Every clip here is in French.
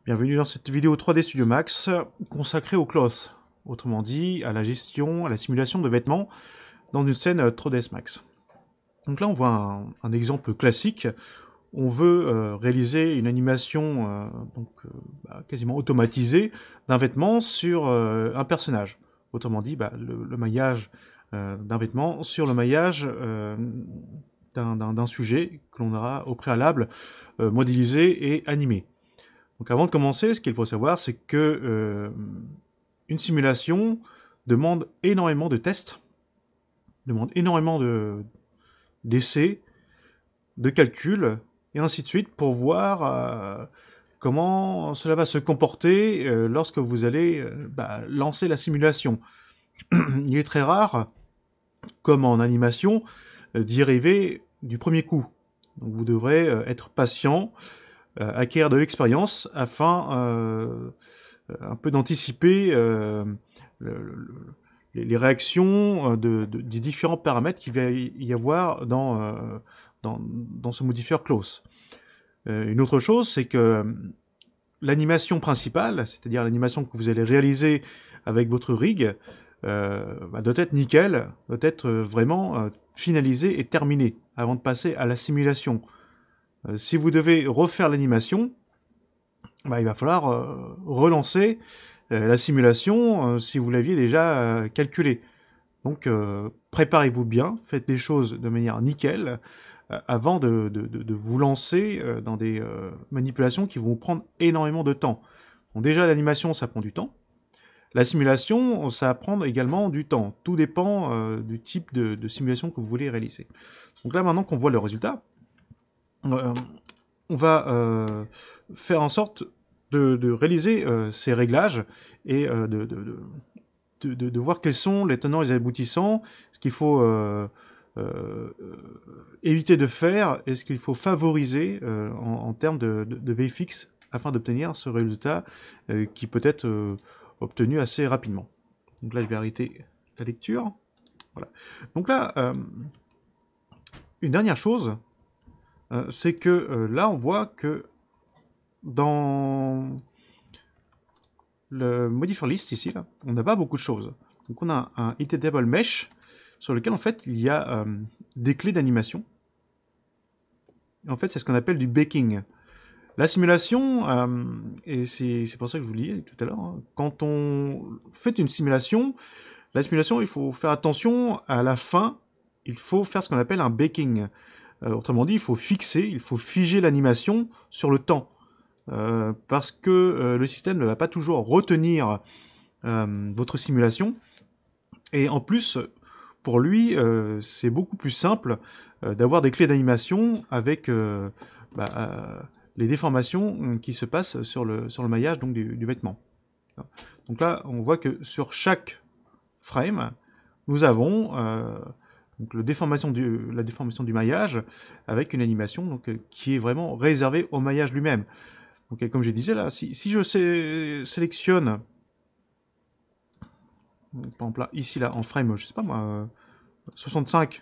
Bienvenue dans cette vidéo 3D Studio Max consacrée au cloth, autrement dit à la gestion, à la simulation de vêtements dans une scène 3ds Max. Donc là on voit un exemple classique. On veut réaliser une animation quasiment automatisée d'un vêtement sur un personnage. Autrement dit, le maillage d'un vêtement sur le maillage d'un sujet que l'on aura au préalable modélisé et animé. Donc avant de commencer, ce qu'il faut savoir, c'est que une simulation demande énormément de tests, demande énormément d'essais, de calculs, et ainsi de suite, pour voir comment cela va se comporter lorsque vous allez lancer la simulation. Il est très rare, comme en animation, d'y arriver du premier coup. Donc vous devrez être patient, acquérir de l'expérience afin un peu d'anticiper les réactions des différents paramètres qu'il va y avoir dans ce modifieur close. Une autre chose, c'est que l'animation principale, c'est-à-dire l'animation que vous allez réaliser avec votre rig, doit être nickel, doit être vraiment finalisée et terminée avant de passer à la simulation. Si vous devez refaire l'animation, il va falloir relancer la simulation si vous l'aviez déjà calculée. Donc préparez-vous bien, faites les choses de manière nickel avant de vous lancer dans des manipulations qui vont vous prendre énormément de temps. Donc déjà l'animation ça prend du temps. La simulation, ça va prendre également du temps. Tout dépend du type de simulation que vous voulez réaliser. Donc là maintenant qu'on voit le résultat, on va faire en sorte de réaliser ces réglages et de voir quels sont les tenants et les aboutissants, ce qu'il faut éviter de faire et ce qu'il faut favoriser en termes de VFX afin d'obtenir ce résultat qui peut être obtenu assez rapidement. Donc là, je vais arrêter la lecture. Voilà. Donc là, une dernière chose, c'est que là, on voit que dans le modifier list ici, là, on n'a pas beaucoup de choses. Donc on a un editable mesh sur lequel en fait il y a des clés d'animation. En fait, c'est ce qu'on appelle du baking. La simulation, et c'est pour ça que je vous le disais tout à l'heure, hein, quand on fait une simulation, la simulation, il faut faire attention à la fin, il faut faire ce qu'on appelle un baking. Autrement dit, il faut figer l'animation sur le temps. Parce que le système ne va pas toujours retenir votre simulation. Et en plus, pour lui, c'est beaucoup plus simple d'avoir des clés d'animation avec les déformations qui se passent sur le maillage donc, du vêtement. Donc là, on voit que sur chaque frame, nous avons donc la déformation du maillage avec une animation donc, qui est vraiment réservée au maillage lui-même. Donc, comme je disais là, si je sélectionne, par exemple là, ici là, en frame, je sais pas moi, 65,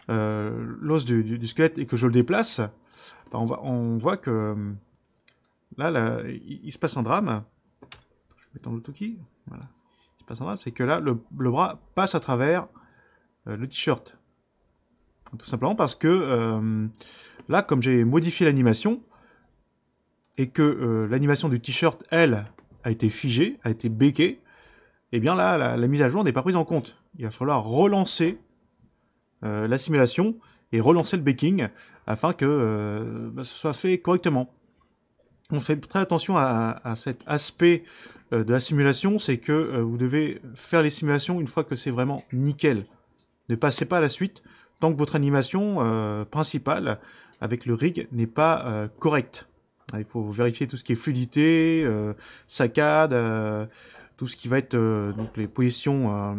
l'os du squelette et que je le déplace, on voit que là il se passe un drame. Je vais mettre en auto-key. Voilà. Il se passe un drame, c'est que là, le bras passe à travers le t-shirt. Tout simplement parce que là, comme j'ai modifié l'animation, et que l'animation du t-shirt, elle, a été figée, a été béquée, et bien là, la mise à jour n'est pas prise en compte. Il va falloir relancer la simulation et relancer le baking afin que ce soit fait correctement. On fait très attention à cet aspect de la simulation, c'est que vous devez faire les simulations une fois que c'est vraiment nickel. Ne passez pas à la suite tant que votre animation principale avec le rig n'est pas correcte. Il faut vérifier tout ce qui est fluidité, saccade, tout ce qui va être donc les positions,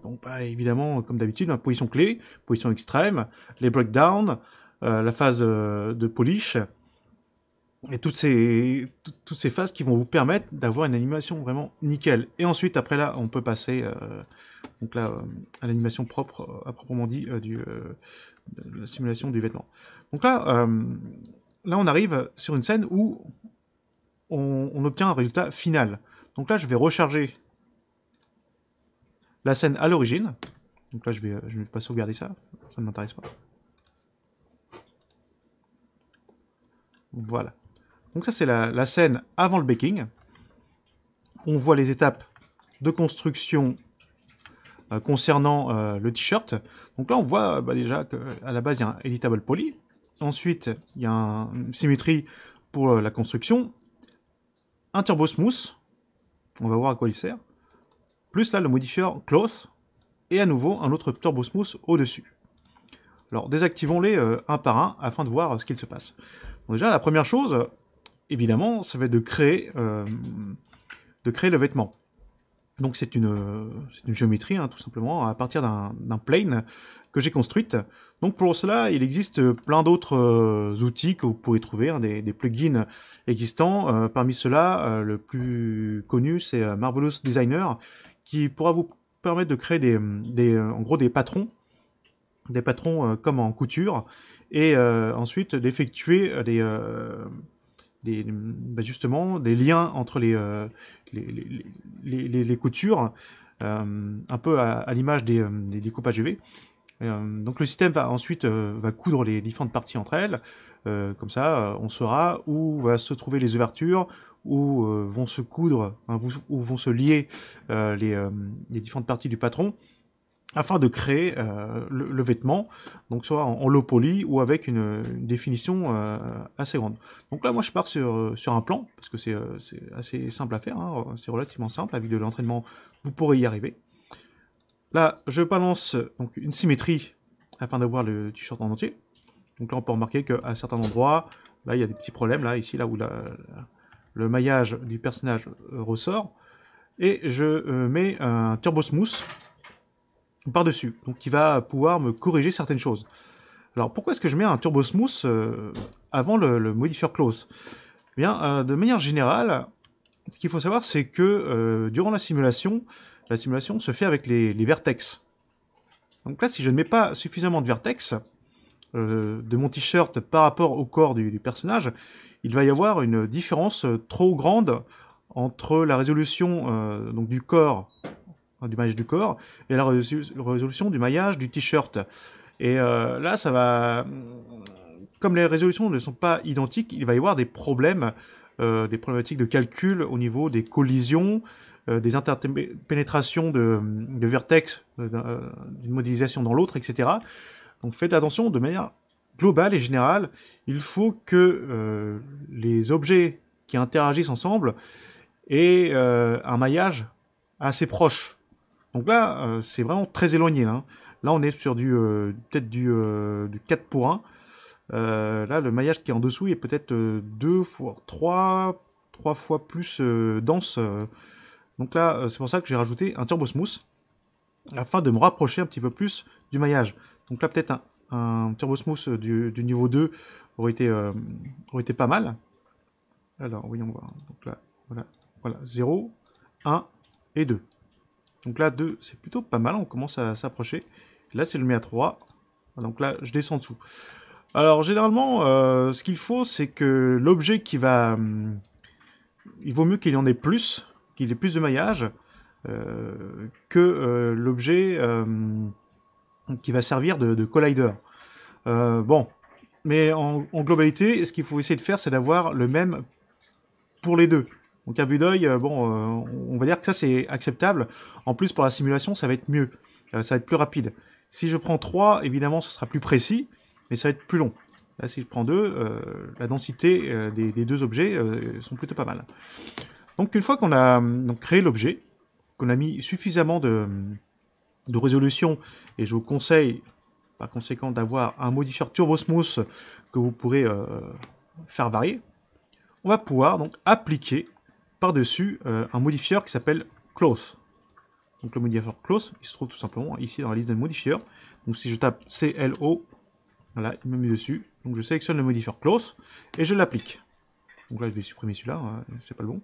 donc évidemment comme d'habitude, la position clé, position extrême, les breakdowns, la phase de polish, et toutes ces phases qui vont vous permettre d'avoir une animation vraiment nickel. Et ensuite, après là, on peut passer donc là, à l'animation propre, à proprement dit, de la simulation du vêtement. Donc là, là, on arrive sur une scène où on obtient un résultat final. Donc là, je vais recharger la scène à l'origine. Donc là, je vais pas sauvegarder ça. Ça ne m'intéresse pas. Voilà. Donc ça, c'est la scène avant le baking. On voit les étapes de construction concernant le t-shirt. Donc là, on voit déjà qu'à la base, il y a un editable poly. Ensuite, il y a une symétrie pour la construction. Un turbo smooth. On va voir à quoi il sert. Plus là, le modifieur close. Et à nouveau, un autre turbo smooth au-dessus. Alors, désactivons-les un par un afin de voir ce qu'il se passe. Donc déjà, la première chose, évidemment, ça va être de créer le vêtement. Donc c'est une géométrie, hein, tout simplement, à partir d'un plane que j'ai construite. Donc pour cela, il existe plein d'autres outils que vous pourrez trouver, hein, des plugins existants. Parmi ceux-là, le plus connu, c'est Marvelous Designer, qui pourra vous permettre de créer en gros des patrons comme en couture, et ensuite d'effectuer justement des liens entre les coutures, un peu à l'image des découpages UV. Donc le système ensuite va coudre les différentes parties entre elles. Comme ça, on saura où va se trouver les ouvertures, où vont se coudre, hein, où vont se lier les différentes parties du patron, afin de créer le vêtement, donc soit en low poly ou avec une définition assez grande. Donc là, moi, je pars sur un plan, parce que c'est assez simple à faire, hein, c'est relativement simple, avec de l'entraînement, vous pourrez y arriver. Là, je balance donc une symétrie, afin d'avoir le t-shirt en entier. Donc là, on peut remarquer qu'à certains endroits, là, il y a des petits problèmes, là, ici, là où le maillage du personnage ressort, et je mets un turbo smooth par-dessus, donc qui va pouvoir me corriger certaines choses. Alors pourquoi est-ce que je mets un turbo smooth avant le modifier close? Eh bien, de manière générale, ce qu'il faut savoir, c'est que durant la simulation se fait avec les vertex. Donc là, si je ne mets pas suffisamment de vertex de mon t-shirt par rapport au corps du personnage, il va y avoir une différence trop grande entre la résolution donc du corps, du maillage du corps, et la résolution du maillage du t-shirt. Et là, ça va... Comme les résolutions ne sont pas identiques, il va y avoir des problèmes, des problématiques de calcul au niveau des collisions, des interpénétrations de vertex d'une modélisation dans l'autre, etc. Donc faites attention de manière globale et générale. Il faut que les objets qui interagissent ensemble aient un maillage assez proche. Donc là, c'est vraiment très éloigné. Hein. Là, on est sur peut-être du 4 pour 1. Là, le maillage qui est en dessous est peut-être 3 fois plus dense. Donc là, c'est pour ça que j'ai rajouté un turbo smooth, afin de me rapprocher un petit peu plus du maillage. Donc là, peut-être un turbo smooth du niveau 2 aurait été pas mal. Alors, voyons voir. Donc là, voilà 0, 1 et 2. Donc là, 2, c'est plutôt pas mal, on commence à s'approcher. Là, c'est le met à 3. Donc là, je descends dessous. Alors, généralement, ce qu'il faut, c'est que l'objet qui va... il vaut mieux qu'il y en ait plus, qu'il ait plus de maillage, que l'objet qui va servir de collider. Bon, mais en globalité, ce qu'il faut essayer de faire, c'est d'avoir le même pour les deux. Donc à vue d'œil, on va dire que ça c'est acceptable. En plus, pour la simulation, ça va être mieux. Ça va être plus rapide. Si je prends 3, évidemment, ce sera plus précis, mais ça va être plus long. Là, si je prends 2, la densité des deux objets sont plutôt pas mal. Donc une fois qu'on a créé l'objet, qu'on a mis suffisamment de résolution, et je vous conseille par conséquent d'avoir un modifieur Turbo Smooth que vous pourrez faire varier, on va pouvoir donc appliquer par-dessus un modifieur qui s'appelle Close. Donc le modifieur Close, il se trouve tout simplement ici dans la liste de modifieurs. Donc si je tape CLO, voilà, il me met dessus. Donc je sélectionne le modifieur Close et je l'applique. Donc là je vais supprimer celui-là, hein, c'est pas le bon.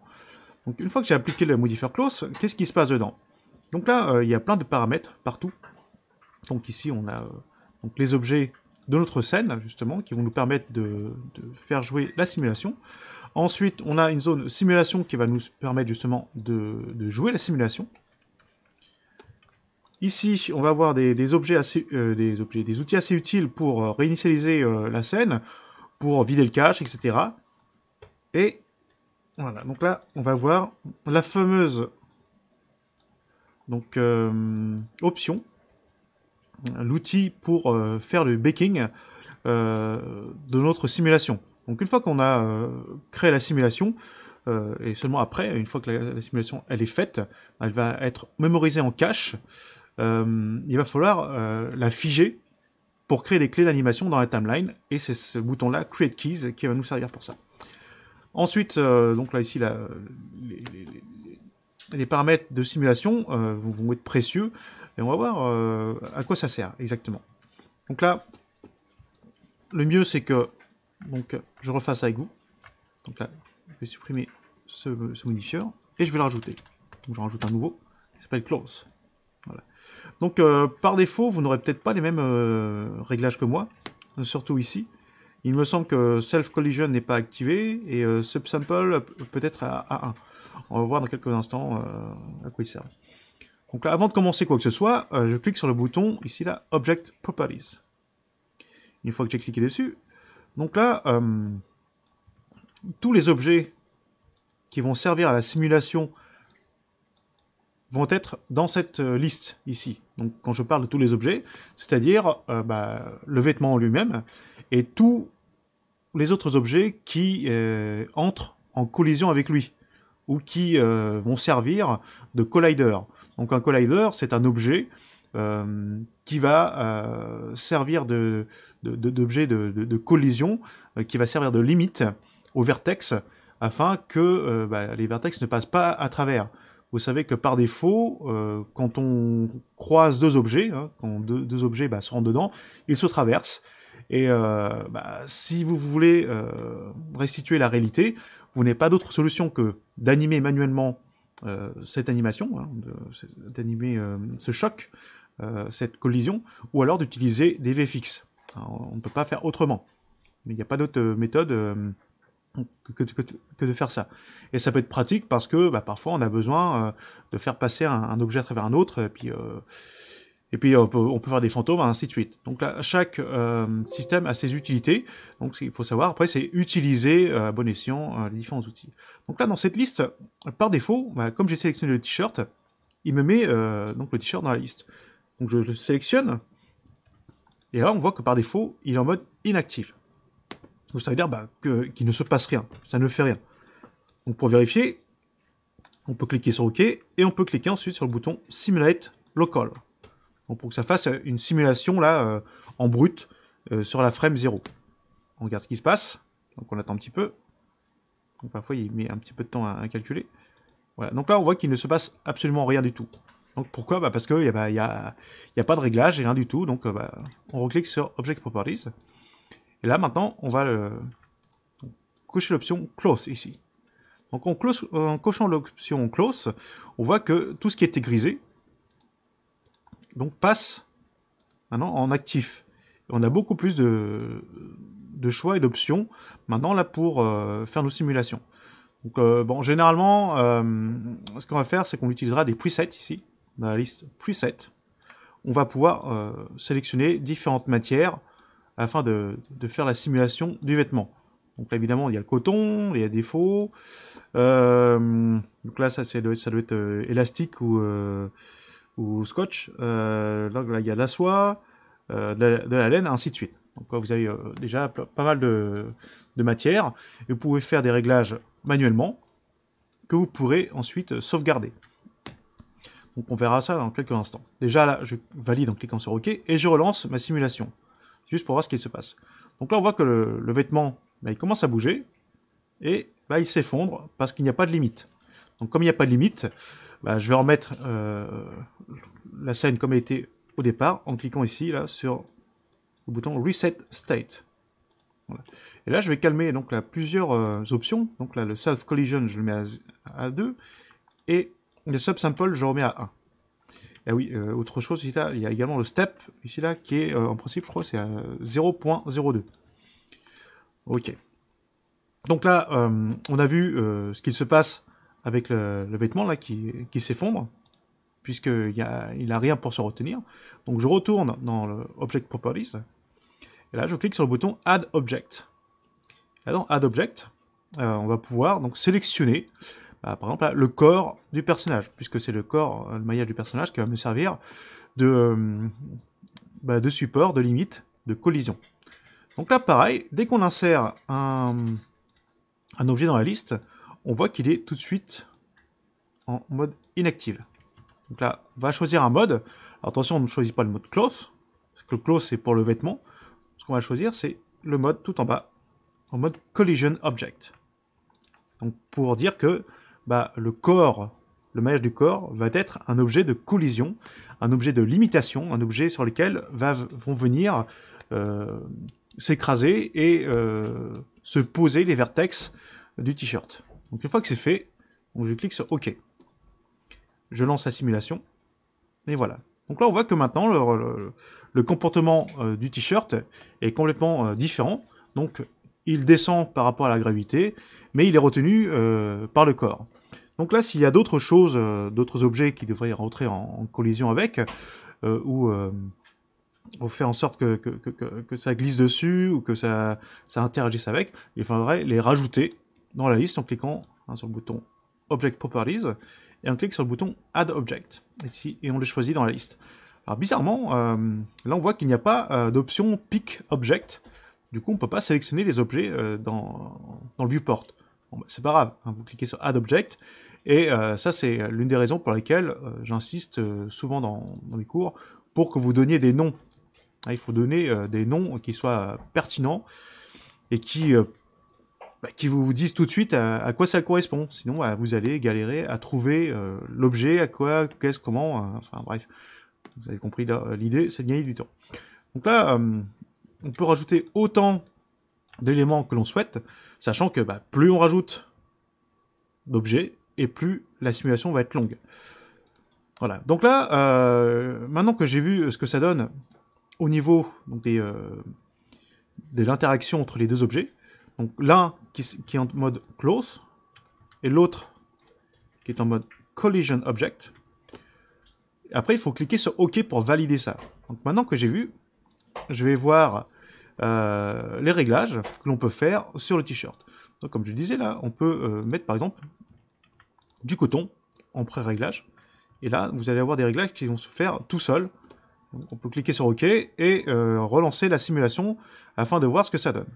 Donc une fois que j'ai appliqué le modifieur Close, qu'est-ce qui se passe dedans? Donc là il y a plein de paramètres partout. Donc ici on a donc les objets de notre scène justement qui vont nous permettre de faire jouer la simulation. Ensuite, on a une zone simulation qui va nous permettre justement de jouer la simulation. Ici, on va avoir des objets assez, des outils assez utiles pour réinitialiser la scène, pour vider le cache, etc. Et voilà, donc là, on va voir la fameuse donc, option, l'outil pour faire le baking de notre simulation. Donc une fois qu'on a créé la simulation, et seulement après, une fois que la simulation elle est faite, elle va être mémorisée en cache, il va falloir la figer pour créer des clés d'animation dans la timeline, et c'est ce bouton-là, Create Keys, qui va nous servir pour ça. Ensuite, donc là ici, les paramètres de simulation vont être précieux, et on va voir à quoi ça sert exactement. Donc là, le mieux c'est que donc, je refasse avec vous. Donc là, je vais supprimer ce modifieur, et je vais le rajouter. Donc je rajoute un nouveau, qui s'appelle Close. Voilà. Donc par défaut, vous n'aurez peut-être pas les mêmes réglages que moi, surtout ici. Il me semble que Self Collision n'est pas activé, et Subsample peut-être à 1. On va voir dans quelques instants à quoi il sert. Donc là, avant de commencer quoi que ce soit, je clique sur le bouton, ici là, Object Properties. Une fois que j'ai cliqué dessus, donc là, tous les objets qui vont servir à la simulation vont être dans cette liste ici. Donc quand je parle de tous les objets, c'est-à-dire le vêtement en lui-même et tous les autres objets qui entrent en collision avec lui ou qui vont servir de collider. Donc un collider, c'est un objet qui va servir d'objet de collision, qui va servir de limite au vertex, afin que les vertex ne passent pas à travers. Vous savez que par défaut, quand on croise deux objets, hein, quand deux objets se rentrent dedans, ils se traversent. Et si vous voulez restituer la réalité, vous n'avez pas d'autre solution que d'animer manuellement cette animation, hein, d'animer ce choc, cette collision, ou alors d'utiliser des VFX. Alors, on ne peut pas faire autrement. Mais il n'y a pas d'autre méthode que de faire ça. Et ça peut être pratique parce que parfois on a besoin de faire passer un objet à travers un autre, et puis on peut faire des fantômes, ainsi de suite. Donc là, chaque système a ses utilités. Donc il faut savoir, après, c'est utiliser à bon escient les différents outils. Donc là, dans cette liste, par défaut, comme j'ai sélectionné le t-shirt, il me met donc le t-shirt dans la liste. Donc je le sélectionne, et là on voit que par défaut, il est en mode inactive. Donc ça veut dire qu'il ne se passe rien, ça ne fait rien. Donc pour vérifier, on peut cliquer sur OK, et on peut cliquer ensuite sur le bouton Simulate Local. Donc pour que ça fasse une simulation là en brut sur la frame 0. On regarde ce qui se passe, donc on attend un petit peu. Donc parfois il met un petit peu de temps à calculer. Voilà, donc là on voit qu'il ne se passe absolument rien du tout. Donc pourquoi? Parce qu'il n'y a pas de réglage et rien du tout. Donc on reclique sur Object Properties. Et là maintenant on va cocher l'option Close ici. Donc en cochant l'option Close, on voit que tout ce qui était grisé donc passe maintenant en actif. Et on a beaucoup plus de choix et d'options maintenant là pour faire nos simulations. Donc généralement, ce qu'on va faire, c'est qu'on utilisera des presets ici, dans la liste presets. On va pouvoir sélectionner différentes matières afin de faire la simulation du vêtement. Donc là, évidemment, il y a le coton, il y a des faux. Donc là, ça doit être élastique ou scotch. Là, il y a de la soie, de la laine, ainsi de suite. Donc là, vous avez déjà pas mal de matières. Et vous pouvez faire des réglages manuellement que vous pourrez ensuite sauvegarder. Donc on verra ça dans quelques instants. Déjà là, je valide en cliquant sur OK et je relance ma simulation, juste pour voir ce qui se passe. Donc là on voit que le vêtement, il commence à bouger et il s'effondre parce qu'il n'y a pas de limite. Donc comme il n'y a pas de limite, je vais remettre la scène comme elle était au départ en cliquant ici là sur le bouton Reset State. Voilà. Et là je vais calmer donc là plusieurs options. Donc là le Self Collision je le mets à 2 et le subsample, je remets à 1. Et oui, autre chose, ici, là, il y a également le step, ici, là, qui est, en principe, je crois, c'est à 0.02. Ok. Donc là, on a vu ce qu'il se passe avec le vêtement là qui s'effondre, puisqu'il a rien pour se retenir. Donc je retourne dans le Object Properties, et là je clique sur le bouton Add Object. Là dans Add Object, on va pouvoir donc sélectionner, par exemple là, le corps du personnage, puisque c'est le corps, le maillage du personnage qui va me servir de support, de limite, de collision. Donc là pareil, dès qu'on insère un objet dans la liste, on voit qu'il est tout de suite en mode inactive. Donc là, on va choisir un mode. Alors attention, on ne choisit pas le mode close, parce que le close c'est pour le vêtement. Ce qu'on va choisir, c'est le mode tout en bas, en mode collision object. Donc pour dire que le corps, le maillage du corps, va être un objet de collision, un objet de limitation, un objet sur lequel vont venir s'écraser et se poser les vertex du t-shirt. Donc une fois que c'est fait, je clique sur OK. Je lance la simulation, et voilà. Donc là on voit que maintenant le comportement du t-shirt est complètement différent. Donc il descend par rapport à la gravité, mais il est retenu par le corps. Donc là s'il y a d'autres choses, d'autres objets qui devraient rentrer en collision avec, ou on fait en sorte que ça glisse dessus, ou que ça interagisse avec, il faudrait les rajouter dans la liste en cliquant sur le bouton Object Properties, et on clique sur le bouton Add Object, ici, et on les choisit dans la liste. Alors bizarrement, là on voit qu'il n'y a pas d'option Pick Object, du coup on ne peut pas sélectionner les objets dans le viewport. Bon, c'est pas grave, hein, vous cliquez sur Add Object, et ça c'est l'une des raisons pour lesquelles j'insiste souvent dans mes cours, pour que vous donniez des noms. Il faut donner des noms qui soient pertinents, et qui vous disent tout de suite à quoi ça correspond. Sinon, vous allez galérer à trouver l'objet, à quoi, qu'est-ce, comment, enfin bref. Vous avez compris l'idée, c'est de gagner du temps. Donc là, on peut rajouter autant d'éléments que l'on souhaite, sachant que plus on rajoute d'objets, et plus la simulation va être longue. Voilà. Donc là, maintenant que j'ai vu ce que ça donne au niveau donc, de l'interaction entre les deux objets, donc l'un qui est en mode close, et l'autre qui est en mode collision object. Après, il faut cliquer sur OK pour valider ça. Donc maintenant que j'ai vu, je vais voir les réglages que l'on peut faire sur le t-shirt. Donc comme je disais là, on peut mettre par exemple du coton en pré-réglage. Et là, vous allez avoir des réglages qui vont se faire tout seul. Donc, on peut cliquer sur OK et relancer la simulation afin de voir ce que ça donne.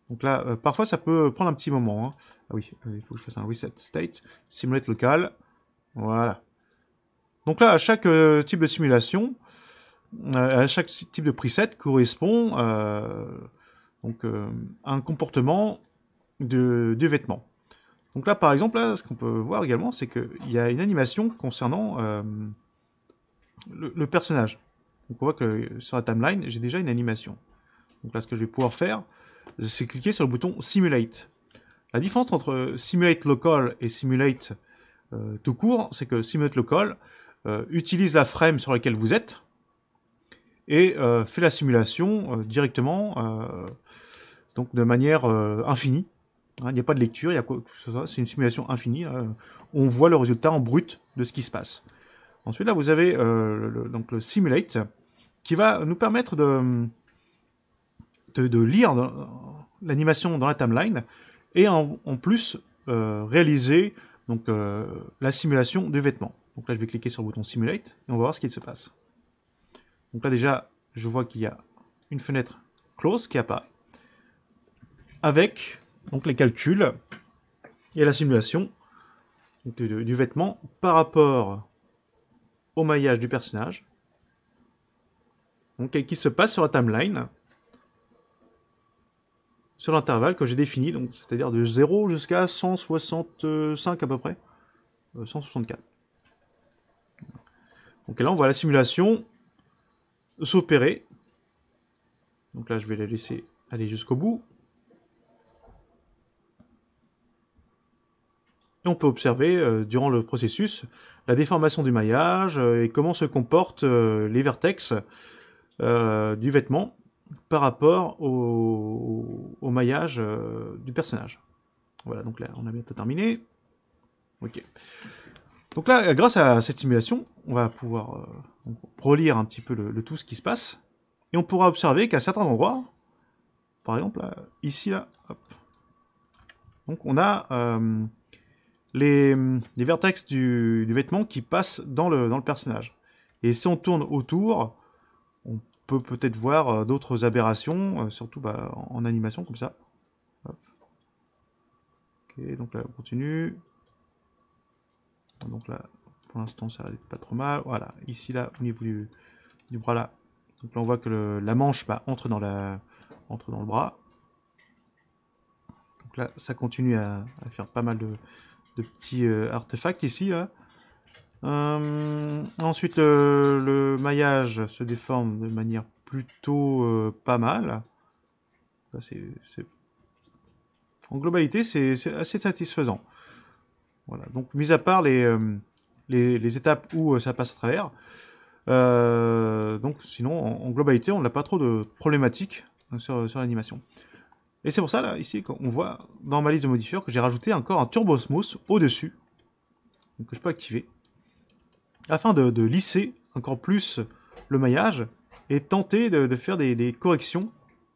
Donc là, parfois, ça peut prendre un petit moment. Hein. Ah oui, il faut que je fasse un reset state, simulate local. Voilà. Donc là, à chaque type de simulation, à chaque type de preset correspond donc, à un comportement du vêtement. Donc là, par exemple, là, ce qu'on peut voir également, c'est qu'il y a une animation concernant le personnage. Donc on voit que sur la timeline, j'ai déjà une animation. Donc là, ce que je vais pouvoir faire, c'est cliquer sur le bouton Simulate. La différence entre Simulate Local et Simulate tout court, c'est que Simulate Local utilise la frame sur laquelle vous êtes et fait la simulation directement, donc de manière infinie. Hein, il n'y a pas de lecture, il y a quoi que ce soit, c'est une simulation infinie. On voit le résultat en brut de ce qui se passe. Ensuite, là, vous avez donc le Simulate qui va nous permettre de lire l'animation dans la timeline et en plus réaliser donc, la simulation du vêtement. Donc là, je vais cliquer sur le bouton Simulate et on va voir ce qu'il se passe. Donc là, déjà, je vois qu'il y a une fenêtre close qui apparaît avec donc, les calculs et la simulation du vêtement par rapport au maillage du personnage, donc, qui se passe sur la timeline, sur l'intervalle que j'ai défini, donc c'est-à-dire de 0 jusqu'à 165 à peu près, 164. Donc là, on voit la simulation s'opérer. Donc là, je vais la laisser aller jusqu'au bout. Et on peut observer, durant le processus, la déformation du maillage et comment se comportent les vertex du vêtement par rapport au maillage du personnage. Voilà, donc là, on a bientôt terminé. Ok. Donc là, grâce à cette simulation, on va pouvoir relire un petit peu le tout ce qui se passe. Et on pourra observer qu'à certains endroits, par exemple, là, ici, là, hop. Donc on a les vertex du vêtement qui passent dans le personnage. Et si on tourne autour, on peut peut-être voir d'autres aberrations, surtout en animation comme ça. Hop. Ok, donc là on continue. Donc là, pour l'instant ça va pas trop mal. Voilà, ici là, au niveau du bras là. Donc là on voit que la manche entre dans le bras. Donc là ça continue à faire pas mal de petits artefacts ici là. Ensuite, le maillage se déforme de manière plutôt pas mal. Là, en globalité, c'est assez satisfaisant. Voilà. Donc, mis à part les étapes où ça passe à travers, donc sinon, en globalité, on n'a pas trop de problématiques sur l'animation. Et c'est pour ça, là, ici, qu'on voit dans ma liste de modifieurs que j'ai rajouté encore un Turbo Smooth au-dessus, que je peux activer, afin de lisser encore plus le maillage et tenter de faire des corrections.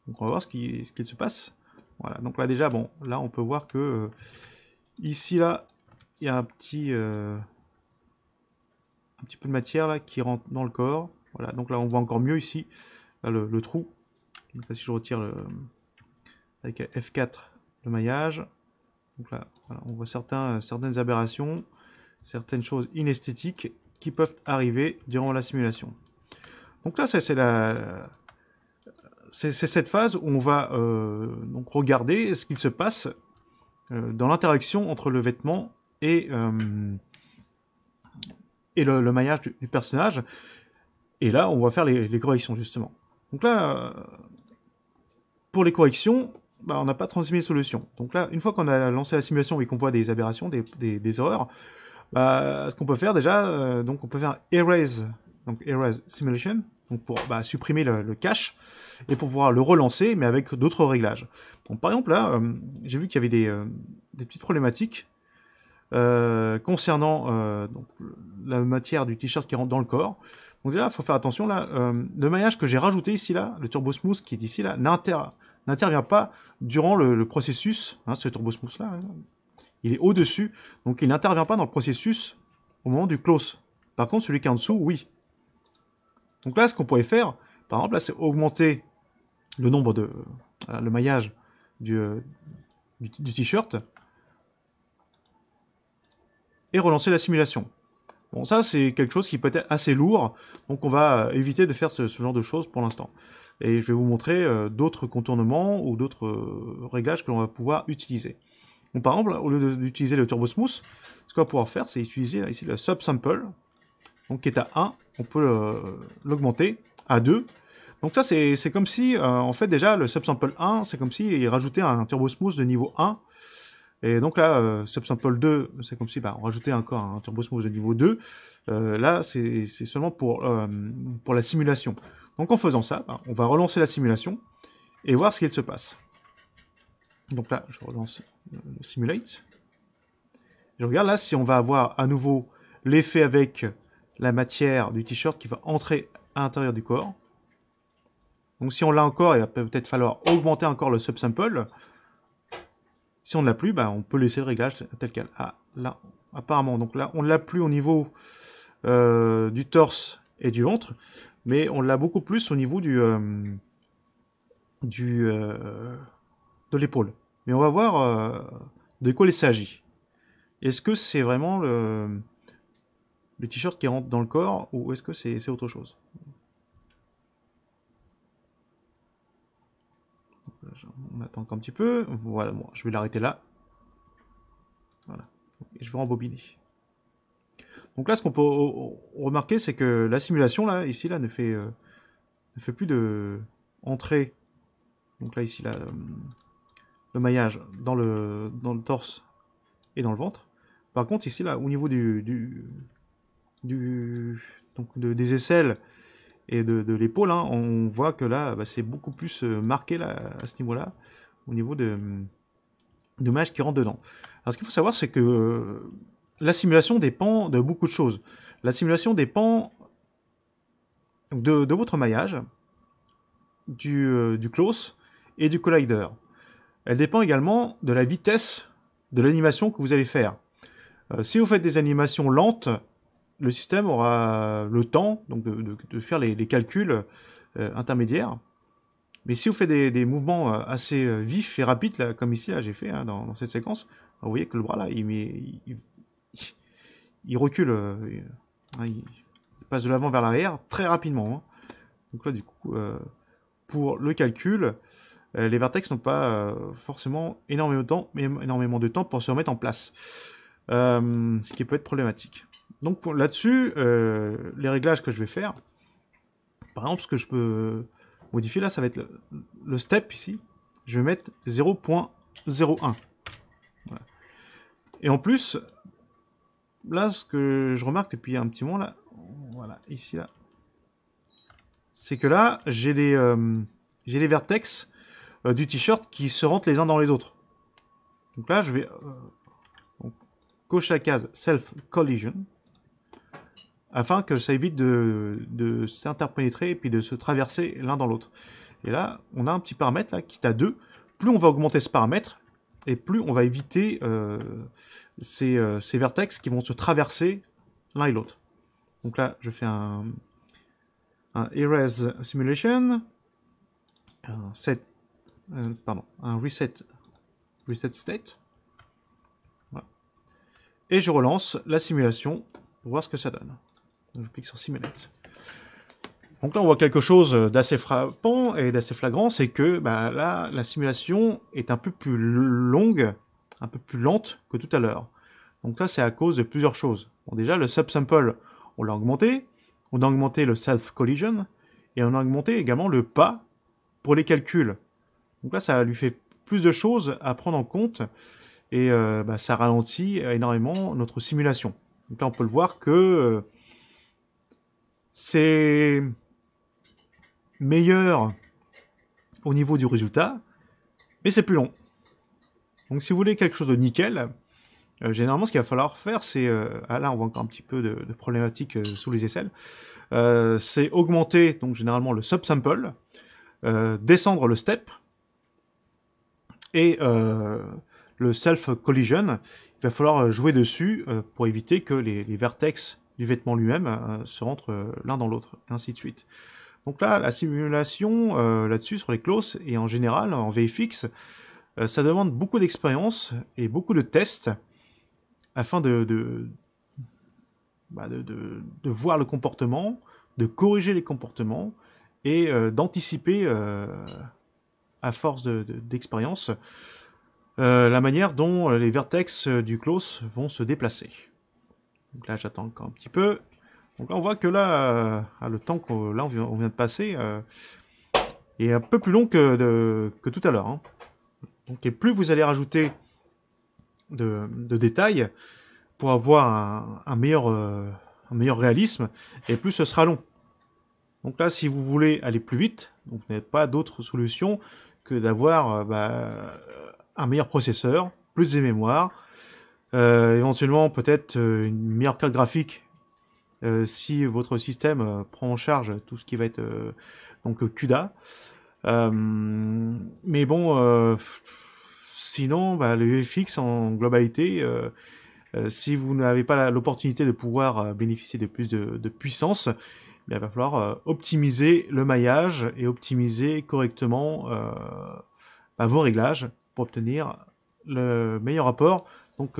Donc on va voir ce qu'il se passe. Voilà, donc là déjà, bon, là on peut voir que ici, là, il y a un petit peu de matière là qui rentre dans le corps. Voilà, donc là on voit encore mieux ici, là, le trou. Donc là, si je retire avec F4 le maillage, donc là, voilà, on voit certaines aberrations, certaines choses inesthétiques qui peuvent arriver durant la simulation. Donc là, c'est cette phase où on va donc regarder ce qu'il se passe dans l'interaction entre le vêtement et le maillage du personnage. Et là, on va faire les corrections, justement. Donc là, pour les corrections, on n'a pas 36 000 solutions. Donc là, une fois qu'on a lancé la simulation et qu'on voit des aberrations, des erreurs, ce qu'on peut faire déjà, donc on peut faire erase simulation, donc pour supprimer le cache, et pour pouvoir le relancer, mais avec d'autres réglages. Donc, par exemple, là, j'ai vu qu'il y avait des petites problématiques concernant donc, la matière du t-shirt qui rentre dans le corps. Donc déjà, il faut faire attention, là, le maillage que j'ai rajouté ici, là, le Turbo Smooth qui est ici, là, n'intervient pas durant le processus, hein, ce Turbo Smooth là, hein, il est au-dessus, donc il n'intervient pas dans le processus au moment du close. Par contre, celui qui est en dessous, oui. Donc là, ce qu'on pourrait faire, par exemple, là, c'est augmenter le nombre le maillage du t-shirt et relancer la simulation. Bon, ça, c'est quelque chose qui peut être assez lourd, donc on va éviter de faire ce genre de choses pour l'instant. Et je vais vous montrer d'autres contournements ou d'autres réglages que l'on va pouvoir utiliser. Donc, par exemple, au lieu d'utiliser le Turbo Smooth, ce qu'on va pouvoir faire, c'est utiliser ici le Subsample, donc qui est à 1, on peut l'augmenter à 2. Donc ça, c'est comme si, en fait, déjà, le Subsample 1, c'est comme si il rajoutait un Turbo Smooth de niveau 1. Et donc là, Subsample 2, c'est comme si on rajoutait encore un Turbo Smooth de niveau 2. Là, c'est seulement pour la simulation. Donc en faisant ça, on va relancer la simulation et voir ce qu'il se passe. Donc là, je relance le Simulate. Je regarde là si on va avoir à nouveau l'effet avec la matière du t-shirt qui va entrer à l'intérieur du corps. Donc si on l'a encore, il va peut-être falloir augmenter encore le subsample. Si on ne l'a plus, on peut laisser le réglage tel quel. Ah, là, apparemment, donc là, on ne l'a plus au niveau du torse et du ventre, mais on l'a beaucoup plus au niveau de l'épaule. Mais on va voir de quoi il s'agit. Est-ce que c'est vraiment le t-shirt qui rentre dans le corps ou est-ce que c'est autre chose? On attend encore un petit peu. Voilà, bon, je vais l'arrêter là. Voilà. Et je vais rembobiner. Donc là, ce qu'on peut remarquer, c'est que la simulation, là, ici, là, ne fait plus de entrée. Donc là, ici, là, le maillage dans le torse et dans le ventre. Par contre, ici, là, au niveau des aisselles et de l'épaule, hein, on voit que là, c'est beaucoup plus marqué là, à ce niveau-là, au niveau de d'images qui rentrent dedans. Alors ce qu'il faut savoir, c'est que la simulation dépend de beaucoup de choses. La simulation dépend de votre maillage, du close et du collider. Elle dépend également de la vitesse de l'animation que vous allez faire. Si vous faites des animations lentes, le système aura le temps donc de faire les calculs intermédiaires. Mais si vous faites des mouvements assez vifs et rapides, là, comme ici, là, j'ai fait dans cette séquence, vous voyez que le bras là, il recule, il passe de l'avant vers l'arrière très rapidement. Hein. Donc là, du coup, pour le calcul, les vertex n'ont pas forcément énormément de temps pour se remettre en place. Ce qui peut être problématique. Donc là-dessus, les réglages que je vais faire, par exemple, ce que je peux modifier là, ça va être le step ici. Je vais mettre 0.01. Voilà. Et en plus, là, ce que je remarque depuis un petit moment là, voilà, ici là, c'est que là, j'ai les vertex du t-shirt qui se rentrent les uns dans les autres. Donc là, je vais cocher la case Self Collision afin que ça évite de s'interpénétrer et puis de se traverser l'un dans l'autre. Et là, on a un petit paramètre là qui est à 2. Plus on va augmenter ce paramètre, et plus on va éviter ces vertex qui vont se traverser l'un et l'autre. Donc là, je fais un Erase Simulation, un Reset State. Voilà. Et je relance la simulation pour voir ce que ça donne. Donc je clique sur Simulate. Donc là, on voit quelque chose d'assez frappant et d'assez flagrant, c'est que là, la simulation est un peu plus longue, un peu plus lente que tout à l'heure. Donc là, c'est à cause de plusieurs choses. Bon, déjà, le subsample, on l'a augmenté. On a augmenté le self-collision. Et on a augmenté également le pas pour les calculs. Donc là, ça lui fait plus de choses à prendre en compte. Et ça ralentit énormément notre simulation. Donc là, on peut le voir que c'est meilleur au niveau du résultat, mais c'est plus long. Donc si vous voulez quelque chose de nickel, généralement ce qu'il va falloir faire, c'est... là on voit encore un petit peu de problématiques sous les aisselles. C'est augmenter donc généralement le subsample, descendre le step, et le self-collision, il va falloir jouer dessus pour éviter que les vertex du vêtement lui-même se rentrent l'un dans l'autre, et ainsi de suite. Donc là, la simulation là-dessus, sur les closes, et en général, en VFX, ça demande beaucoup d'expérience et beaucoup de tests afin de voir le comportement, de corriger les comportements et d'anticiper, à force d'expérience, la manière dont les vertex du close vont se déplacer. Donc là, j'attends encore un petit peu. Donc là, on voit que là, le temps qu'on vient de passer est un peu plus long que tout à l'heure. Hein. Donc, et plus vous allez rajouter de détails pour avoir un meilleur réalisme, et plus ce sera long. Donc là, si vous voulez aller plus vite, donc vous n'avez pas d'autre solution que d'avoir un meilleur processeur, plus de mémoire, éventuellement peut-être une meilleure carte graphique si votre système prend en charge tout ce qui va être donc CUDA. Mais bon, sinon, le VFX en globalité, si vous n'avez pas l'opportunité de pouvoir bénéficier de plus de puissance, il va falloir optimiser le maillage et optimiser correctement vos réglages pour obtenir le meilleur rapport, donc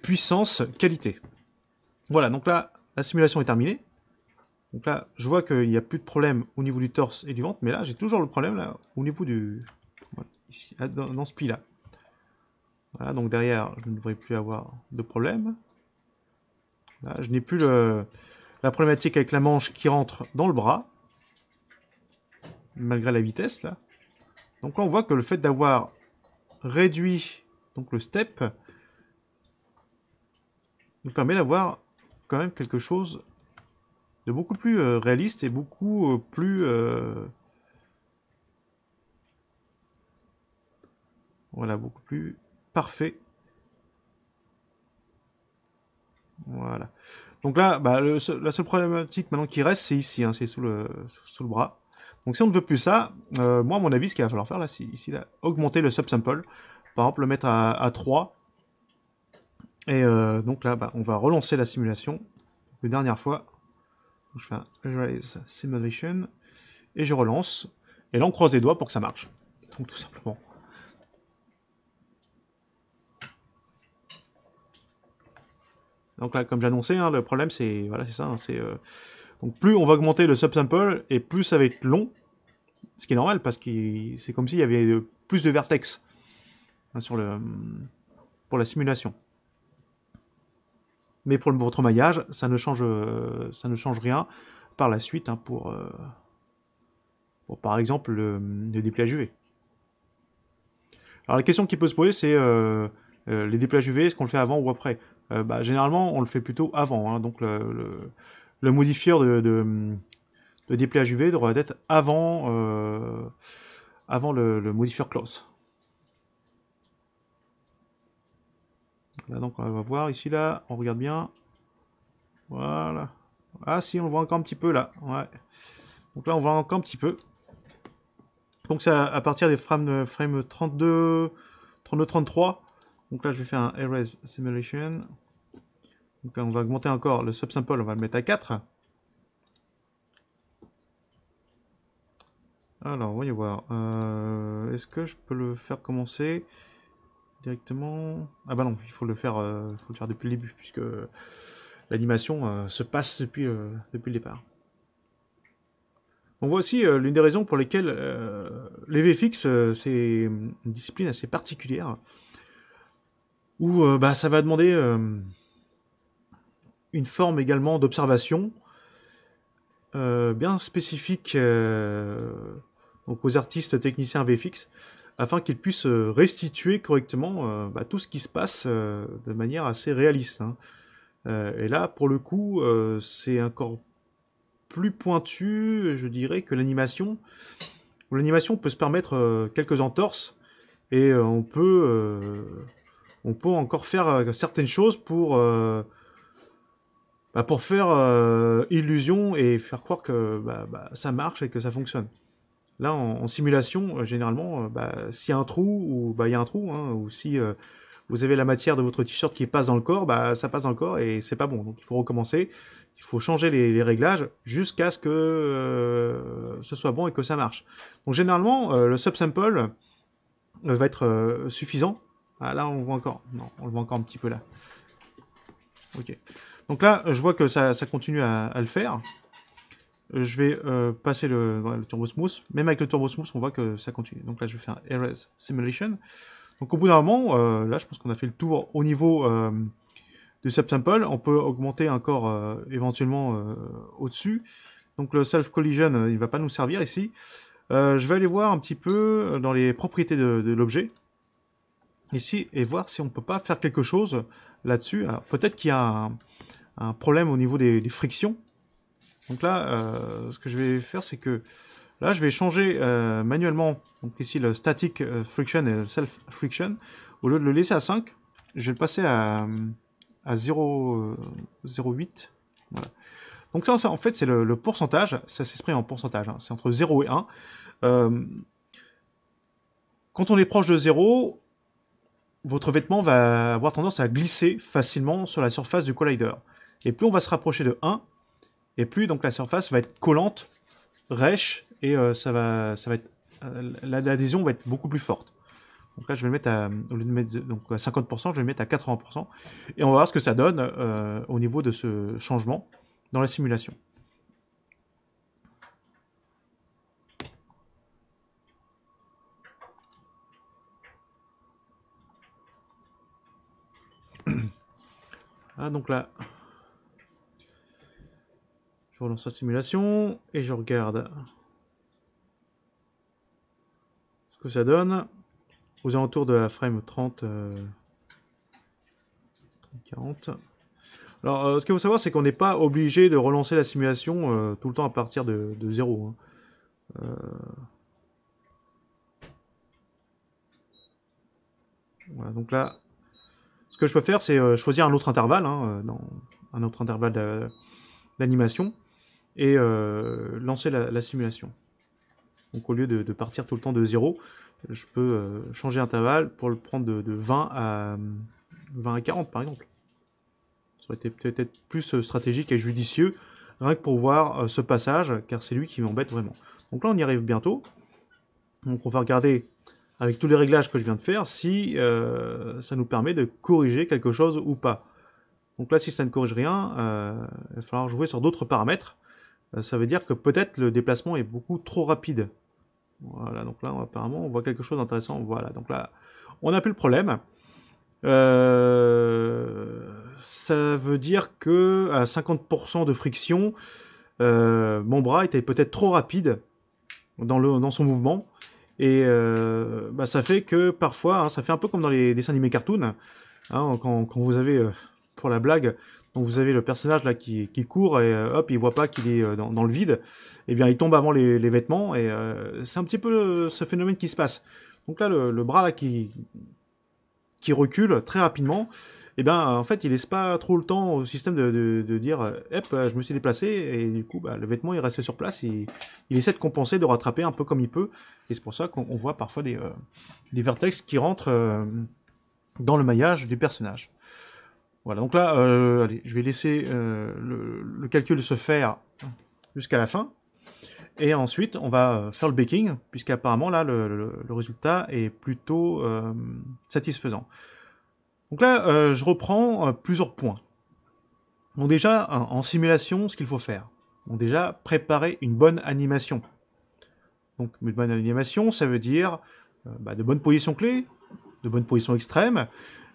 puissance-qualité. Voilà, donc là, la simulation est terminée. Donc là, je vois qu'il n'y a plus de problème au niveau du torse et du ventre, mais là, j'ai toujours le problème là, au niveau du... Voilà, ici, dans ce pli-là. Voilà, donc derrière, je ne devrais plus avoir de problème. Là, je n'ai plus la problématique avec la manche qui rentre dans le bras, malgré la vitesse, là. Donc là, on voit que le fait d'avoir réduit donc, le step nous permet d'avoir quand même quelque chose de beaucoup plus réaliste et beaucoup plus Voilà, beaucoup plus parfait. Voilà. Donc là, bah, la seule problématique maintenant qui reste, c'est ici, hein, c'est sous le bras. Donc si on ne veut plus ça, moi à mon avis, ce qu'il va falloir faire là, c'est ici, là, augmenter le subsample. Par exemple, le mettre à 3. Et donc là, bah, on va relancer la simulation. Une dernière fois. Donc, je fais un Erase Simulation. Et je relance. Et là, on croise les doigts pour que ça marche. Donc tout simplement. Donc là, comme j'annonçais, hein, le problème c'est voilà, c'est ça. Hein, donc plus on va augmenter le subsample et plus ça va être long, ce qui est normal parce que c'est comme s'il y avait plus de vertex hein, pour la simulation. Mais pour votre maillage, ça ne change rien par la suite hein, pour par exemple le dépliage UV. Alors la question qui peut se poser c'est les déplages UV, est-ce qu'on le fait avant ou après? Bah, généralement, on le fait plutôt avant. Hein, donc le modifieur de dépliage UV devrait être avant, avant le modifieur close. Là, donc on va voir ici, là, on regarde bien. Voilà. Ah si, on le voit encore un petit peu là. Ouais. Donc là, on voit encore un petit peu. Donc c'est à partir des frames 32, 33. Donc là, je vais faire un Erase Simulation. Donc là, on va augmenter encore le subsample, on va le mettre à 4. Alors, voyons voir. Est-ce que je peux le faire commencer directement? Ah bah non, il faut le faire depuis le début, puisque l'animation se passe depuis le départ. On voit aussi l'une des raisons pour lesquelles les VFX, c'est une discipline assez particulière, où bah, ça va demander une forme également d'observation bien spécifique donc aux artistes techniciens VFX, afin qu'ils puissent restituer correctement bah, tout ce qui se passe de manière assez réaliste. Hein. Et là, pour le coup, c'est encore plus pointu, je dirais, que l'animation. L'animation peut se permettre quelques entorses, et on peut encore faire certaines choses pour faire illusion et faire croire que ça marche et que ça fonctionne. Là, en simulation, généralement, s'il y a un trou, ou il y a un trou, hein, ou si vous avez la matière de votre t-shirt qui passe dans le corps, ça passe dans le corps et c'est pas bon. Donc il faut recommencer, il faut changer les réglages jusqu'à ce que ce soit bon et que ça marche. Donc généralement, le subsample va être suffisant. Ah, là, on voit encore. Non, on le voit encore un petit peu là. Ok. Donc là, je vois que ça continue à le faire. Je vais passer le Turbo Smooth. Même avec le Turbo Smooth, on voit que ça continue. Donc là, je vais faire Erase Simulation. Donc au bout d'un moment, là, je pense qu'on a fait le tour au niveau du subsample. On peut augmenter encore éventuellement au-dessus. Donc le Self Collision, il ne va pas nous servir ici. Je vais aller voir un petit peu dans les propriétés de l'objet. Ici, et voir si on ne peut pas faire quelque chose là-dessus. Peut-être qu'il y a un problème au niveau des frictions. Donc là, ce que je vais faire, c'est que là, je vais changer manuellement, donc ici le static friction et le self friction. Au lieu de le laisser à 5, je vais le passer à 0,8. Voilà. Donc ça, en fait, c'est le pourcentage. Ça s'exprime en pourcentage. Hein. C'est entre 0 et 1. Quand on est proche de 0, votre vêtement va avoir tendance à glisser facilement sur la surface du collider. Et plus on va se rapprocher de 1, et plus donc la surface va être collante, rêche, et ça va être l'adhésion va être beaucoup plus forte. Donc là, je vais le mettre au lieu de mettre donc à 50%, je vais le mettre à 80%, et on va voir ce que ça donne au niveau de ce changement dans la simulation. Ah, donc là, je relance la simulation et je regarde ce que ça donne aux alentours de la frame 30, 40. Alors, ce qu'il faut savoir, c'est qu'on n'est pas obligé de relancer la simulation tout le temps à partir de 0. Hein. Voilà, donc là, ce que je peux faire, c'est choisir un autre intervalle, hein, dans un autre intervalle d'animation, et lancer la simulation. Donc au lieu de partir tout le temps de 0, je peux changer d'intervalle pour le prendre de 20 à 40 par exemple. Ça aurait été peut-être plus stratégique et judicieux, rien que pour voir ce passage, car c'est lui qui m'embête vraiment. Donc là on y arrive bientôt. Donc on va regarder avec tous les réglages que je viens de faire si ça nous permet de corriger quelque chose ou pas. Donc là si ça ne corrige rien, il va falloir jouer sur d'autres paramètres. Ça veut dire que peut-être le déplacement est beaucoup trop rapide. Voilà, donc là, apparemment, on voit quelque chose d'intéressant. Voilà, donc là, on n'a plus le problème. Ça veut dire que à 50% de friction, mon bras était peut-être trop rapide dans son mouvement. Et bah, ça fait que parfois, hein, ça fait un peu comme dans les dessins animés cartoon, hein, quand vous avez, pour la blague, donc vous avez le personnage là qui court et hop, il voit pas qu'il est dans le vide, et bien il tombe avant les vêtements, et c'est un petit peu ce phénomène qui se passe. Donc là, le bras là qui recule très rapidement, et bien en fait il laisse pas trop le temps au système de dire hop, je me suis déplacé, et du coup bah, le vêtement il reste sur place, il essaie de compenser, de rattraper un peu comme il peut, et c'est pour ça qu'on voit parfois des vertex qui rentrent dans le maillage du personnage. Voilà, donc là, allez, je vais laisser le calcul se faire jusqu'à la fin. Et ensuite, on va faire le baking, puisqu'apparemment, là, le résultat est plutôt satisfaisant. Donc là, je reprends plusieurs points. Donc déjà, en simulation, ce qu'il faut faire. Donc déjà, préparer une bonne animation. Donc une bonne animation, ça veut dire de bonnes positions clés, de bonnes positions extrêmes,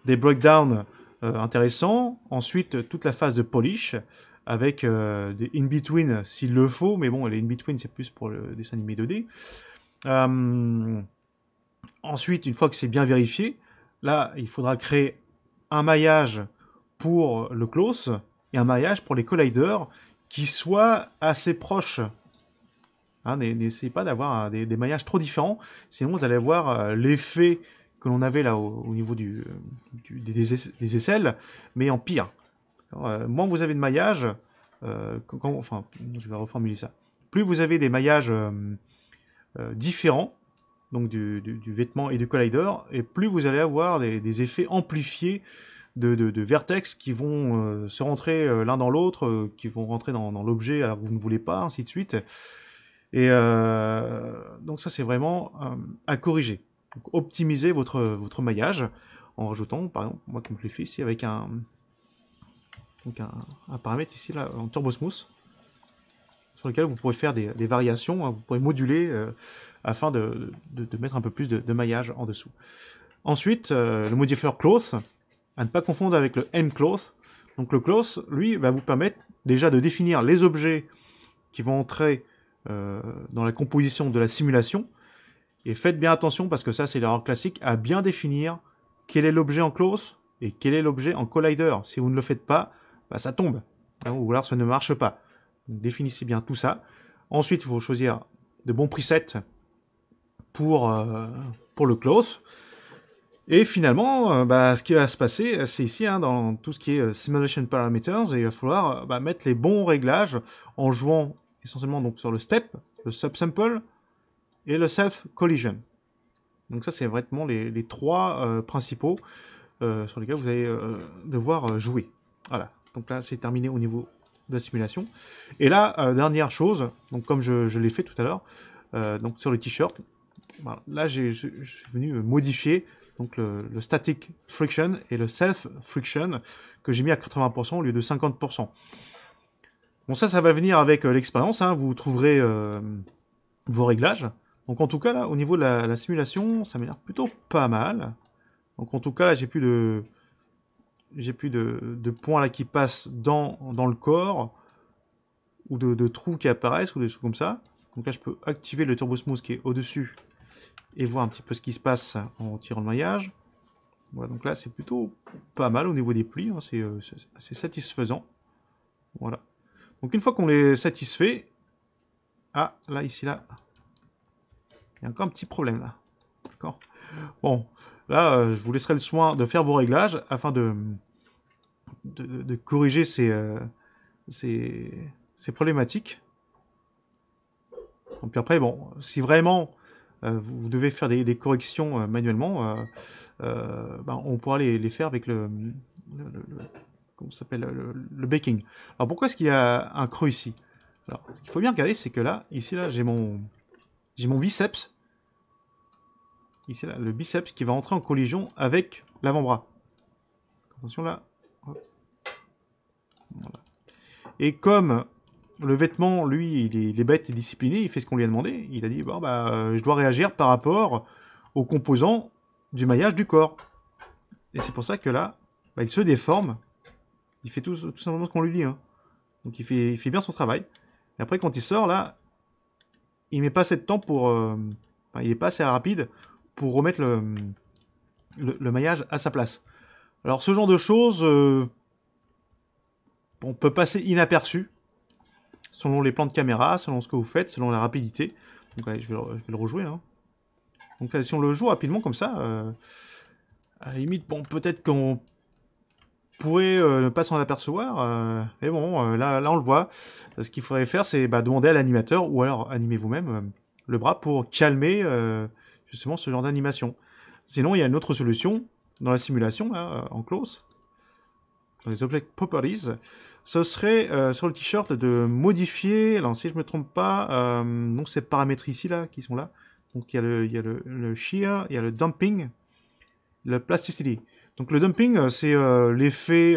des breakdowns intéressants, ensuite toute la phase de polish, avec des in-between s'il le faut, mais bon, les in-between c'est plus pour le dessin animé 2D. Ensuite, une fois que c'est bien vérifié, là, il faudra créer un maillage pour le close et un maillage pour les colliders qui soient assez proches. Hein, n'essayez pas d'avoir des maillages trop différents, sinon vous allez avoir l'effet que l'on avait là au niveau des aisselles, mais en pire. Moins vous avez de maillage, enfin, je vais reformuler ça. Plus vous avez des maillages différents, donc du vêtement et du collider, et plus vous allez avoir des effets amplifiés de vertex qui vont se rentrer l'un dans l'autre, qui vont rentrer dans l'objet alors que vous ne voulez pas, ainsi de suite. Et donc ça c'est vraiment à corriger. Donc, optimisez votre maillage en rajoutant, par exemple, moi comme je l'ai fait ici avec un paramètre ici là en Turbo Smooth, sur lequel vous pourrez faire des variations, hein, vous pourrez moduler afin de mettre un peu plus de maillage en dessous. Ensuite, le modifier Cloth, à ne pas confondre avec le M-Cloth. Donc le Cloth, lui, va vous permettre déjà de définir les objets qui vont entrer dans la composition de la simulation. Et faites bien attention, parce que ça c'est l'erreur classique, à bien définir quel est l'objet en close et quel est l'objet en collider. Si vous ne le faites pas, bah, ça tombe, hein, ou alors ça ne marche pas. Donc, définissez bien tout ça. Ensuite, il faut choisir de bons presets pour le close. Et finalement, ce qui va se passer, c'est ici, hein, dans tout ce qui est Simulation Parameters, et il va falloir mettre les bons réglages en jouant essentiellement donc, sur le step, le subsample et le self-collision. Donc ça, c'est vraiment les trois principaux sur lesquels vous allez devoir jouer. Voilà, donc là, c'est terminé au niveau de la simulation. Et là, dernière chose, donc comme je l'ai fait tout à l'heure, donc sur le t-shirt, voilà, là, je suis venu modifier donc le static friction et le self friction que j'ai mis à 80% au lieu de 50%. Bon, ça va venir avec l'expérience, hein, vous trouverez vos réglages. Donc en tout cas, là, au niveau de la simulation, ça m'a l'air plutôt pas mal. Donc en tout cas, là, j'ai plus de points là qui passent dans le corps, ou de trous qui apparaissent, ou des trucs comme ça. Donc là, je peux activer le Turbo Smooth qui est au-dessus, et voir un petit peu ce qui se passe en tirant le maillage. Voilà, donc là, c'est plutôt pas mal au niveau des plis, hein, c'est assez satisfaisant. Voilà. Donc une fois qu'on les satisfait, ah, là, ici, là, il y a encore un petit problème, là. D'accord. Bon, Là, je vous laisserai le soin de faire vos réglages afin de corriger ces problématiques. Donc, puis après, bon, si vraiment vous devez faire des corrections manuellement, ben, on pourra les faire avec comment ça s'appelle, le baking. Alors pourquoi est-ce qu'il y a un creux ici? Alors, ce qu'il faut bien regarder, c'est que là, ici, là, j'ai mon biceps. Ici, là, le biceps qui va entrer en collision avec l'avant-bras. Attention là. Hop. Voilà. Et comme le vêtement, lui, il est bête et discipliné, il fait ce qu'on lui a demandé, il a dit, bon, bah, je dois réagir par rapport aux composants du maillage du corps. Et c'est pour ça que là, bah, il se déforme. Il fait tout simplement ce qu'on lui dit. Hein. Donc il fait bien son travail. Et après, quand il sort, là, il met pas assez de temps pour... enfin, il est pas assez rapide pour remettre le maillage à sa place. Alors ce genre de choses, on peut passer inaperçu, selon les plans de caméra, selon ce que vous faites, selon la rapidité. Donc allez, je vais le rejouer. Hein. Donc si on le joue rapidement comme ça, à la limite, bon, peut-être qu'on pourrait ne pas s'en apercevoir, mais bon, là on le voit. Ce qu'il faudrait faire, c'est demander à l'animateur, ou alors animer vous-même le bras pour calmer justement ce genre d'animation. Sinon, il y a une autre solution dans la simulation, là, en close, dans les object properties. Ce serait sur le t-shirt de modifier, alors si je me trompe pas, donc ces paramètres ici là qui sont là. Donc il y a le shear, il y a le dumping, le plasticity. Donc le dumping, c'est l'effet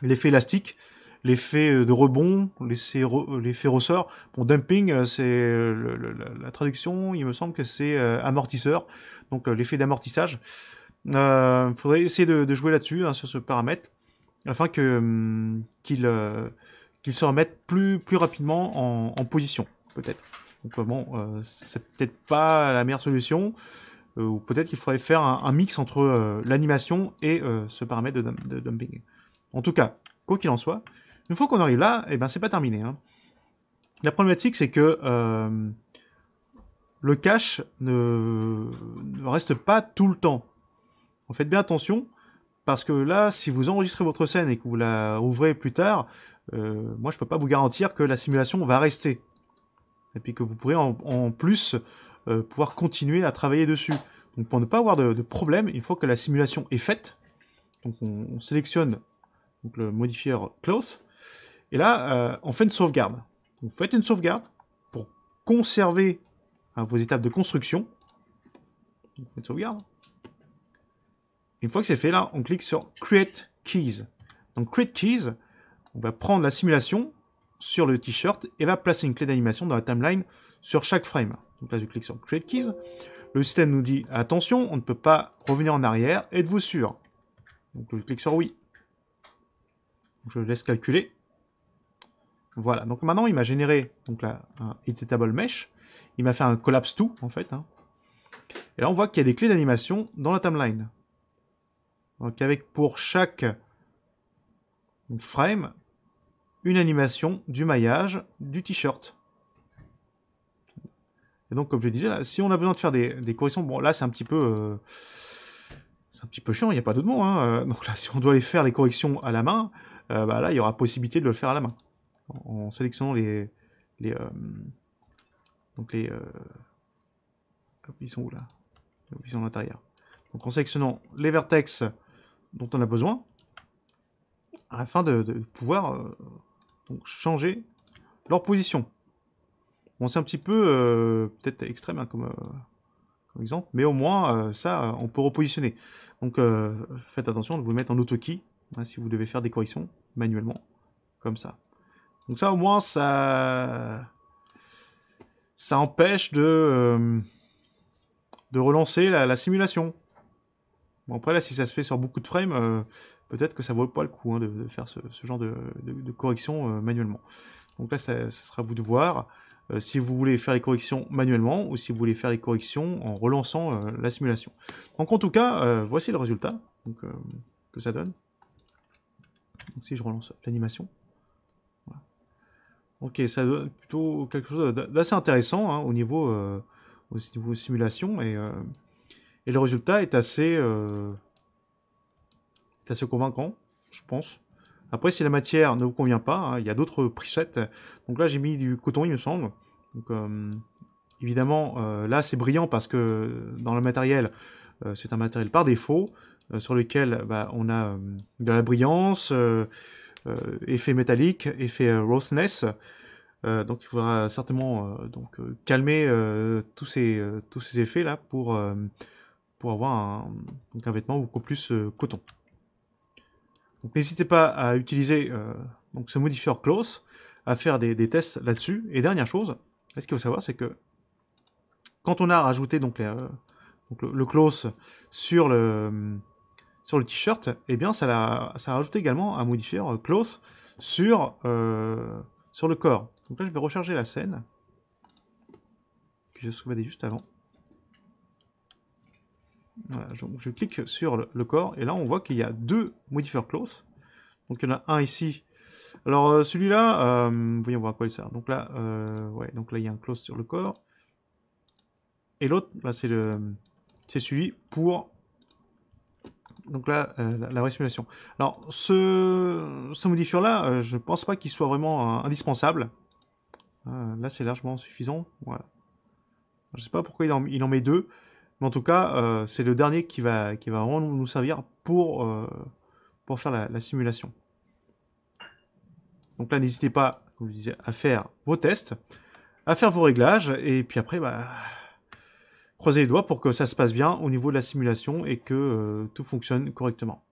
élastique, l'effet de rebond, l'effet ressort. Bon, dumping, c'est la traduction, il me semble que c'est amortisseur, donc l'effet d'amortissage. Faudrait essayer de jouer là-dessus, hein, sur ce paramètre, afin que qu'il se remette plus rapidement en position, peut-être. Donc bon, c'est peut-être pas la meilleure solution, ou peut-être qu'il faudrait faire un mix entre l'animation et ce paramètre de dumping. En tout cas, quoi qu'il en soit, une fois qu'on arrive là, eh ben c'est pas terminé. Hein. La problématique, c'est que le cache ne reste pas tout le temps. En faites bien attention, parce que là, si vous enregistrez votre scène et que vous la ouvrez plus tard, moi je peux pas vous garantir que la simulation va rester. Et puis que vous pourrez en plus pouvoir continuer à travailler dessus. Donc pour ne pas avoir de problème, une fois que la simulation est faite, donc on sélectionne donc le modifier close, et là on fait une sauvegarde. Donc, vous faites une sauvegarde pour conserver vos étapes de construction. Donc, vous faites une sauvegarde. Une fois que c'est fait, là on clique sur Create Keys. Donc Create Keys, on va prendre la simulation sur le t-shirt et va placer une clé d'animation dans la timeline sur chaque frame. Donc là, je clique sur Create Keys. Le système nous dit, attention, on ne peut pas revenir en arrière. Êtes-vous sûr? Donc je clique sur oui. Donc, je laisse calculer. Voilà, donc maintenant, il m'a généré donc là, un editable mesh. Il m'a fait un collapse to, en fait. Hein. Et là, on voit qu'il y a des clés d'animation dans la timeline. Donc avec pour chaque frame, une animation du maillage du t-shirt. Et donc, comme je disais, là, si on a besoin de faire des corrections, bon, là, c'est un petit peu chiant, il n'y a pas d'autre mot. Hein. Donc là, si on doit aller faire les corrections à la main, là, il y aura possibilité de le faire à la main. En sélectionnant ils sont où, là? Ils sont à l'intérieur. Donc, en sélectionnant les vertex dont on a besoin, afin de pouvoir donc changer leur position. Bon, c'est un petit peu peut-être extrême hein, comme exemple, mais au moins ça, on peut repositionner. Donc faites attention de vous mettre en auto-key hein, si vous devez faire des corrections manuellement, comme ça. Donc ça, au moins, ça empêche de relancer la simulation. Bon, après, là, si ça se fait sur beaucoup de frames, peut-être que ça vaut pas le coup hein, de faire ce genre de correction manuellement. Donc là, ce sera à vous de voir si vous voulez faire les corrections manuellement ou si vous voulez faire les corrections en relançant la simulation. Donc en tout cas, voici le résultat donc, que ça donne. Donc si je relance l'animation. Voilà. Ok, ça donne plutôt quelque chose d'assez intéressant hein, au niveau simulation Et le résultat est assez convaincant, je pense. Après, si la matière ne vous convient pas, hein, il y a d'autres presets. Donc là, j'ai mis du coton, il me semble. Donc, évidemment, là, c'est brillant parce que dans le matériel, c'est un matériel par défaut, sur lequel bah, on a de la brillance, effet métallique, effet roughness. Donc il faudra certainement calmer tous ces effets là pour avoir un vêtement beaucoup plus coton. Donc n'hésitez pas à utiliser donc ce modifieur close, à faire des tests là-dessus. Et dernière chose, ce qu'il faut savoir, c'est que quand on a rajouté donc le close sur le t-shirt, eh bien ça a rajouté également un modifieur close sur le corps. Donc là je vais recharger la scène. Puis je sauvegarder juste avant. Voilà, je clique sur le corps et là on voit qu'il y a deux modifieurs close. Donc il y en a un ici. Alors celui-là, voyons voir à quoi il sert. Donc là, ouais, donc là il y a un close sur le corps. Et l'autre, là c'est celui pour donc là la simulation. Alors ce modifieur-là, je pense pas qu'il soit vraiment indispensable. Là c'est largement suffisant. Voilà. Je sais pas pourquoi il en met deux. Mais en tout cas, c'est le dernier qui va vraiment nous servir pour faire la simulation. Donc là, n'hésitez pas, comme je disais, à faire vos tests, à faire vos réglages, et puis après, bah, croisez les doigts pour que ça se passe bien au niveau de la simulation et que tout fonctionne correctement.